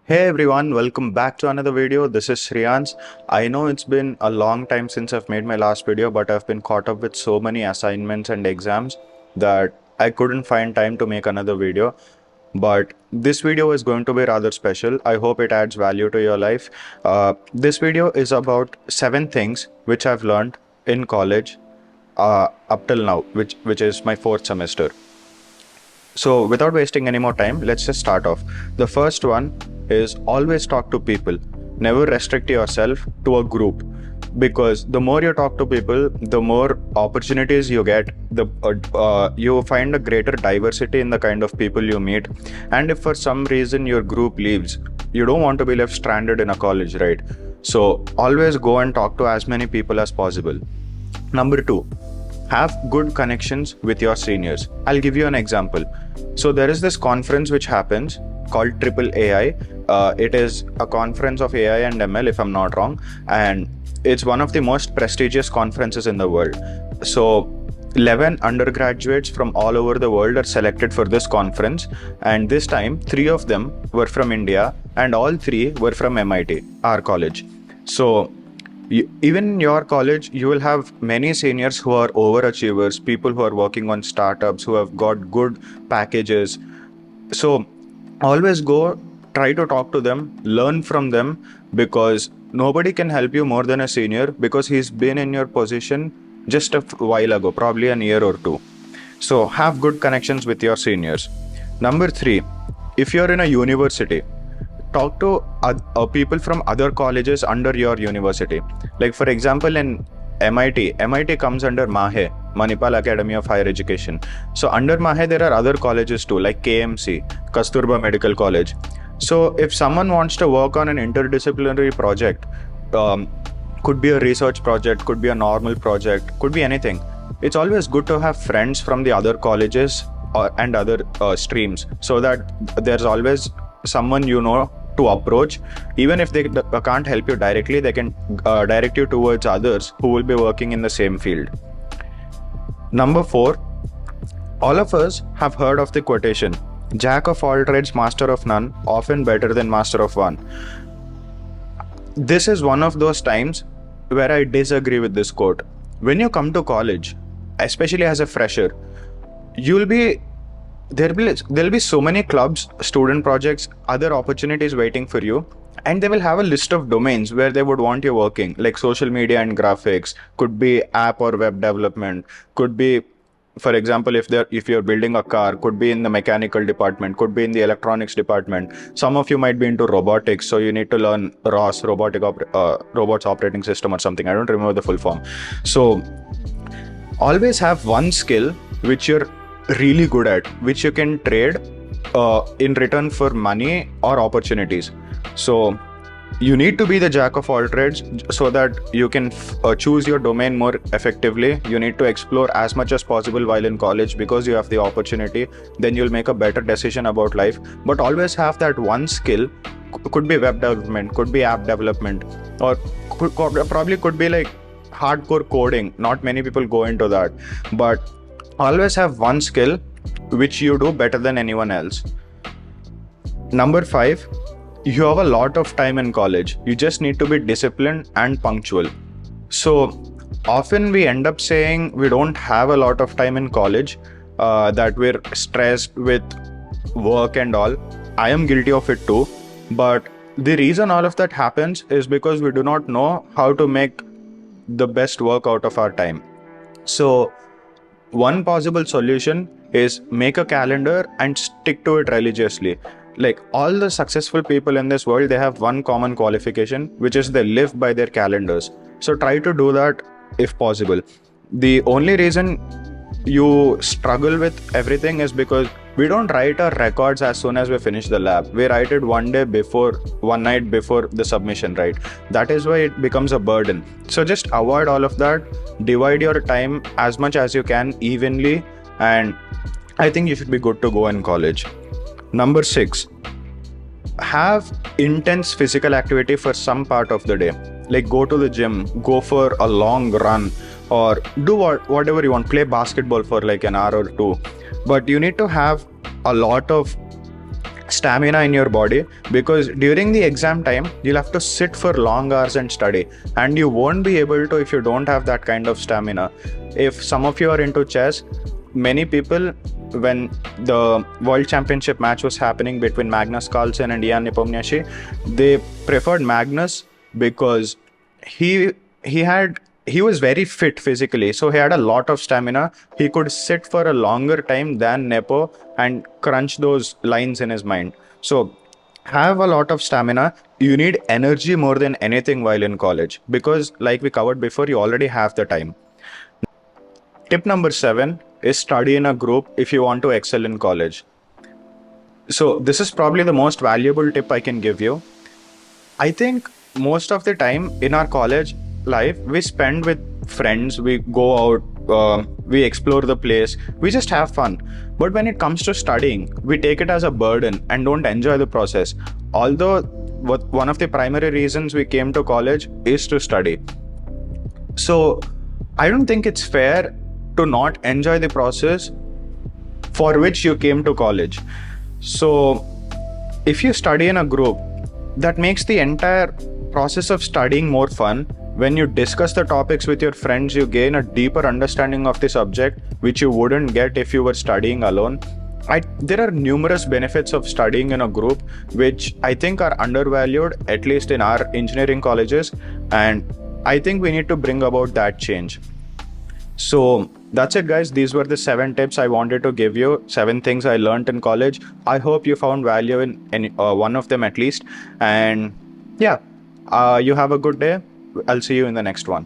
Hey everyone, welcome back to another video. This is Shriyans. I know it's been a long time since I've made my last video, but I've been caught up with so many assignments and exams that I couldn't find time to make another video. But this video is going to be rather special. I hope it adds value to your life. This video is about 7 things which I've learned in college up till now, which is my 4th semester. So without wasting any more time, let's just start off. The first one is always talk to people. Never restrict yourself to a group, because the more you talk to people, the more opportunities you get. You find a greater diversity in the kind of people you meet. And if for some reason your group leaves, you don't want to be left stranded in a college, right? So always go and talk to as many people as possible. Number 2, have good connections with your seniors. I'll give you an example. So there is this conference which happens called Triple AI. It is a conference of AI and ML, if I'm not wrong, and it's one of the most prestigious conferences in the world. So 11 undergraduates from all over the world are selected for this conference, and this time 3 of them were from India and all 3 were from MIT, our college. So even in your college, you will have many seniors who are overachievers, people who are working on startups, who have got good packages. So always go, try to talk to them, learn from them, because nobody can help you more than a senior, because he's been in your position just a while ago, probably an year or 2. So have good connections with your seniors. Number 3, if you're in a university, talk to people from other colleges under your university. Like for example, in MIT comes under MAHE, Manipal Academy of Higher Education. So under MAHE there are other colleges too, like KMC, Kasturba Medical College. So if someone wants to work on an interdisciplinary project, could be a research project, could be a normal project, could be anything. It's always good to have friends from the other colleges and other streams, so that there's always someone you know to approach. Even if they can't help you directly, they can direct you towards others who will be working in the same field. Number 4, all of us have heard of the quotation, "Jack of all trades, master of none, often better than master of one." This is one of those times where I disagree with this quote. When you come to college, especially as a fresher, there'll be so many clubs, student projects, other opportunities waiting for you, and they will have a list of domains where they would want you working, like social media and graphics, could be app or web development, could be, for example, if you're building a car, could be in the mechanical department, could be in the electronics department. Some of you might be into robotics, so you need to learn ROS, robots operating system or something. I don't remember the full form. So always have one skill which you're really good at, which you can trade in return for money or opportunities. So you need to be the jack of all trades so that you can choose your domain more effectively. You need to explore as much as possible while in college, because you have the opportunity. Then you'll make a better decision about life. But always have that one skill. Could be web development, could be app development, or probably could be like hardcore coding. Not many people go into that, but always have one skill which you do better than anyone else. Number 5, you have a lot of time in college. You just need to be disciplined and punctual. So often we end up saying we don't have a lot of time in college, that we're stressed with work and all. I am guilty of it too. But the reason all of that happens is because we do not know how to make the best work out of our time. So one possible solution is make a calendar and stick to it religiously. Like all the successful people in this world, they have one common qualification, which is they live by their calendars. So try to do that if possible. The only reason you struggle with everything is because we don't write our records as soon as we finish the lab. We write it one night before the submission, right? That is why it becomes a burden. So just avoid all of that. Divide your time as much as you can evenly, and I think you should be good to go in college. Number 6, have intense physical activity for some part of the day. Like go to the gym, go for a long run, or do whatever you want. Play basketball for like an hour or 2. But you need to have a lot of stamina in your body, because during the exam time you'll have to sit for long hours and study, and you won't be able to if you don't have that kind of stamina. If some of you are into chess, many people, when the world championship match was happening between Magnus Carlsen and Ian Nepomniachtchi, they preferred Magnus because he he was very fit physically, so he had a lot of stamina. He could sit for a longer time than Nepo and crunch those lines in his mind. So have a lot of stamina. You need energy more than anything while in college, because like we covered before, you already have the time. Tip number 7 is study in a group if you want to excel in college. So this is probably the most valuable tip I can give you. I think most of the time in our college life, we spend with friends, we go out, we explore the place, we just have fun. But when it comes to studying, we take it as a burden and don't enjoy the process. Although one of the primary reasons we came to college is to study. So I don't think it's fair to not enjoy the process for which you came to college. So if you study in a group, that makes the entire process of studying more fun. When you discuss the topics with your friends, you gain a deeper understanding of the subject, which you wouldn't get if you were studying alone. There are numerous benefits of studying in a group, which I think are undervalued, at least in our engineering colleges, and I think we need to bring about that change. So that's it, guys. These were the 7 tips I wanted to give you, 7 things I learned in college. I hope you found value in one of them at least. And yeah, you have a good day. I'll see you in the next one.